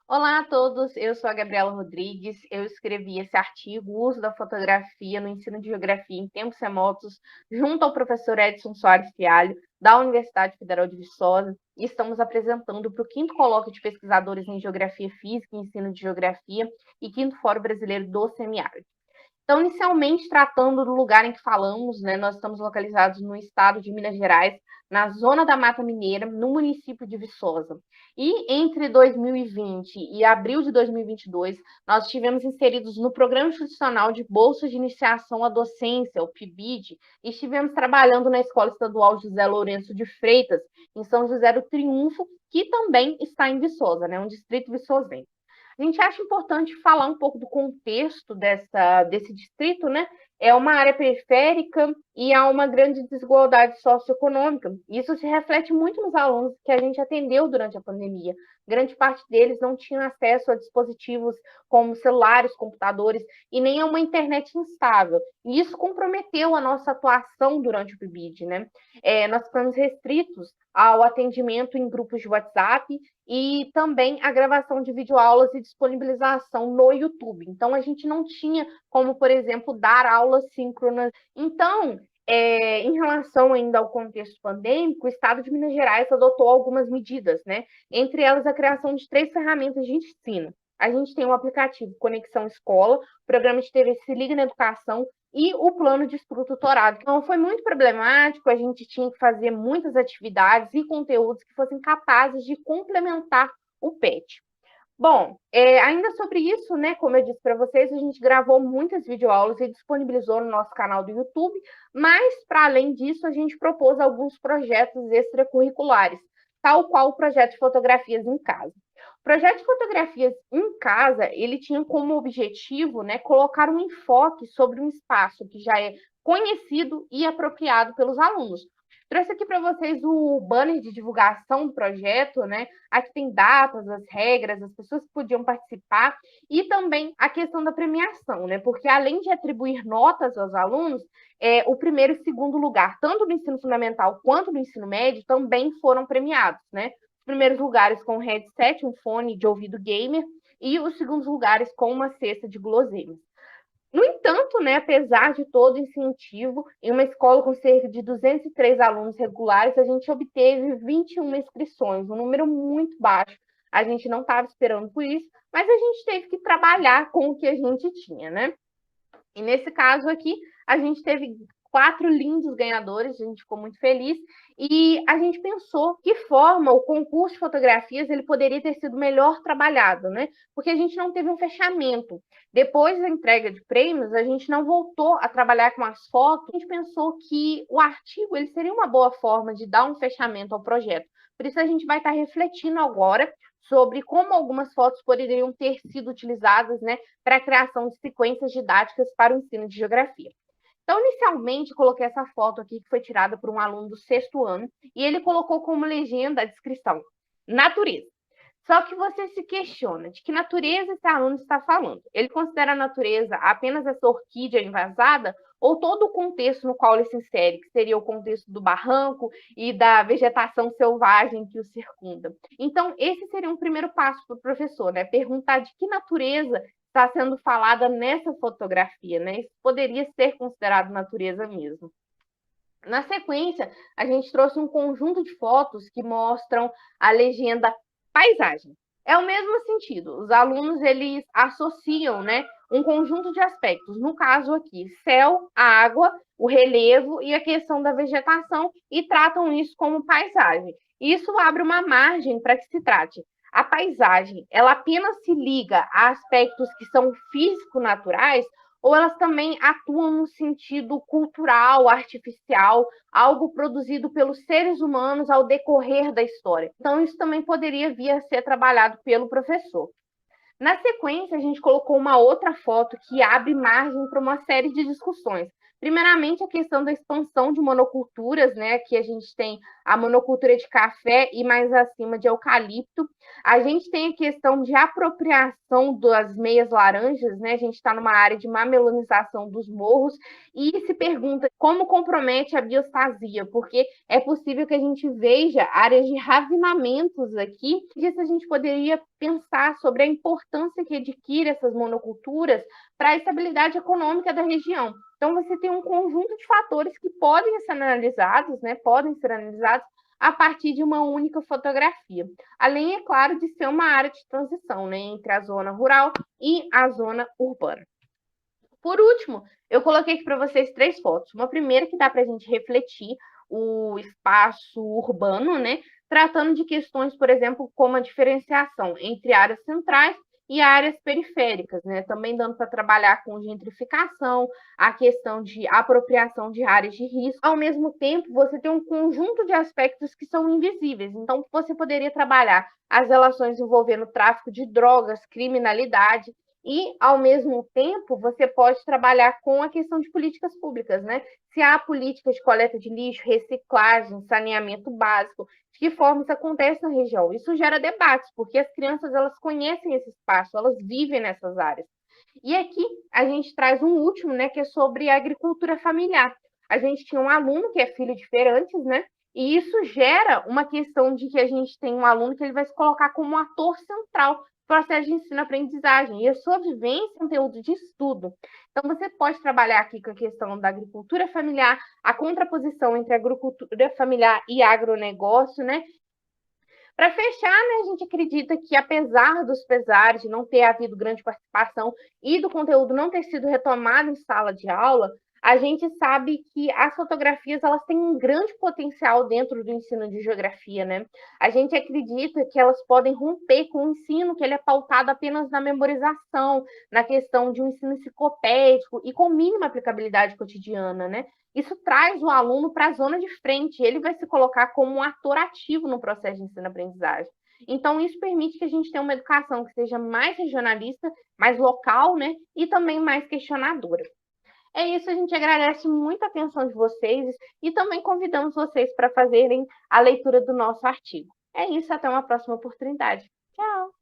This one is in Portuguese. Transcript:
Olá a todos, eu sou a Gabriela Rodrigues. Eu escrevi esse artigo, o uso da fotografia no ensino de geografia em tempos remotos, junto ao professor Edson Soares Fialho, da Universidade Federal de Viçosa, e estamos apresentando para o quinto colóquio de pesquisadores em Geografia Física e Ensino de Geografia e quinto Fórum Brasileiro do Semiárido. Então, inicialmente, tratando do lugar em que falamos, né, nós estamos localizados no estado de Minas Gerais, na zona da Mata Mineira, no município de Viçosa. E entre 2020 e abril de 2022, nós estivemos inseridos no Programa Institucional de Bolsa de Iniciação à Docência, o PIBID, e estivemos trabalhando na Escola Estadual José Lourenço de Freitas, em São José do Triunfo, que também está em Viçosa, né, um distrito viçosense. A gente acha importante falar um pouco do contexto desse distrito, né? É uma área periférica e há uma grande desigualdade socioeconômica. Isso se reflete muito nos alunos que a gente atendeu durante a pandemia. Grande parte deles não tinham acesso a dispositivos como celulares, computadores e nem a uma internet instável. E isso comprometeu a nossa atuação durante o PIBID, né? Nós ficamos restritos ao atendimento em grupos de WhatsApp e também a gravação de videoaulas e disponibilização no YouTube. Então, a gente não tinha como, por exemplo, dar aulas síncronas. Então, em relação ainda ao contexto pandêmico, o Estado de Minas Gerais adotou algumas medidas, né? Entre elas, a criação de 3 ferramentas de ensino. A gente tem o aplicativo Conexão Escola, o programa de TV Se Liga na Educação e o plano de estudo tutorado. Então, foi muito problemático, a gente tinha que fazer muitas atividades e conteúdos que fossem capazes de complementar o PET. Bom, ainda sobre isso, né, como eu disse para vocês, a gente gravou muitas videoaulas e disponibilizou no nosso canal do YouTube, mas, para além disso, a gente propôs alguns projetos extracurriculares, tal qual o projeto de fotografias em casa. O projeto de fotografias em casa, ele tinha como objetivo, né, colocar um enfoque sobre um espaço que já é conhecido e apropriado pelos alunos. Trouxe aqui para vocês o banner de divulgação do projeto, né? Aqui tem datas, as regras, as pessoas que podiam participar e também a questão da premiação, né? Porque além de atribuir notas aos alunos, o primeiro e segundo lugar, tanto no ensino fundamental quanto no ensino médio, também foram premiados, né? Os primeiros lugares com um headset, um fone de ouvido gamer, e os segundos lugares com uma cesta de guloseimas. No entanto, né, apesar de todo o incentivo, em uma escola com cerca de 203 alunos regulares, a gente obteve 21 inscrições, um número muito baixo. A gente não estava esperando por isso, mas a gente teve que trabalhar com o que a gente tinha, né? E nesse caso aqui, a gente teve 4 lindos ganhadores, a gente ficou muito feliz, e a gente pensou que forma o concurso de fotografias ele poderia ter sido melhor trabalhado, né? Porque a gente não teve um fechamento. Depois da entrega de prêmios, a gente não voltou a trabalhar com as fotos, a gente pensou que o artigo ele seria uma boa forma de dar um fechamento ao projeto. Por isso a gente vai estar refletindo agora sobre como algumas fotos poderiam ter sido utilizadas, né, para a criação de sequências didáticas para o ensino de geografia. Então, inicialmente, coloquei essa foto aqui que foi tirada por um aluno do sexto ano e ele colocou como legenda a descrição: natureza. Só que você se questiona de que natureza esse aluno está falando. Ele considera a natureza apenas essa orquídea invasada ou todo o contexto no qual ele se insere, que seria o contexto do barranco e da vegetação selvagem que o circunda. Então, esse seria um primeiro passo para o professor, né? Perguntar de que natureza está sendo falada nessa fotografia, né? Isso poderia ser considerado natureza mesmo. Na sequência, a gente trouxe um conjunto de fotos que mostram a legenda paisagem. É o mesmo sentido. Os alunos eles associam, né, um conjunto de aspectos. No caso aqui, céu, água, o relevo e a questão da vegetação e tratam isso como paisagem. Isso abre uma margem para que se trate. A paisagem, ela apenas se liga a aspectos que são físico-naturais ou elas também atuam no sentido cultural, artificial, algo produzido pelos seres humanos ao decorrer da história. Então, isso também poderia vir a ser trabalhado pelo professor. Na sequência, a gente colocou uma outra foto que abre margem para uma série de discussões. Primeiramente, a questão da expansão de monoculturas, né? Aqui a gente tem a monocultura de café e mais acima de eucalipto. A gente tem a questão de apropriação das meias laranjas, né? A gente está numa área de mamelonização dos morros e se pergunta como compromete a biostasia, porque é possível que a gente veja áreas de ravinamentos aqui. Disso a gente poderia pensar sobre a importância que adquire essas monoculturas para a estabilidade econômica da região. Então, você tem um conjunto de fatores que podem ser analisados, né? Podem ser analisados a partir de uma única fotografia. Além, é claro, de ser uma área de transição, né? Entre a zona rural e a zona urbana. Por último, eu coloquei aqui para vocês 3 fotos. Uma primeira que dá para a gente refletir o espaço urbano, né? Tratando de questões, por exemplo, como a diferenciação entre áreas centrais e áreas periféricas, né? Também dando para trabalhar com gentrificação, a questão de apropriação de áreas de risco. Ao mesmo tempo, você tem um conjunto de aspectos que são invisíveis. Então, você poderia trabalhar as relações envolvendo tráfico de drogas, criminalidade, e, ao mesmo tempo, você pode trabalhar com a questão de políticas públicas, né? Se há políticas de coleta de lixo, reciclagem, saneamento básico, de que forma isso acontece na região. Isso gera debates, porque as crianças elas conhecem esse espaço, elas vivem nessas áreas. E aqui a gente traz um último, né, que é sobre a agricultura familiar. A gente tinha um aluno que é filho de feirantes, né? E isso gera uma questão de que a gente tem um aluno que ele vai se colocar como um ator central processo de ensino-aprendizagem e a sua vivência, conteúdo de estudo. Então, você pode trabalhar aqui com a questão da agricultura familiar, a contraposição entre agricultura familiar e agronegócio, né? Para fechar, né, a gente acredita que, apesar dos pesares de não ter havido grande participação e do conteúdo não ter sido retomado em sala de aula, a gente sabe que as fotografias elas têm um grande potencial dentro do ensino de geografia, né? A gente acredita que elas podem romper com o ensino que ele é pautado apenas na memorização, na questão de um ensino enciclopédico e com mínima aplicabilidade cotidiana, né? Isso traz o aluno para a zona de frente, ele vai se colocar como um ator ativo no processo de ensino-aprendizagem. Então, isso permite que a gente tenha uma educação que seja mais regionalista, mais local, né? E também mais questionadora. É isso, a gente agradece muito a atenção de vocês e também convidamos vocês para fazerem a leitura do nosso artigo. É isso, até uma próxima oportunidade. Tchau!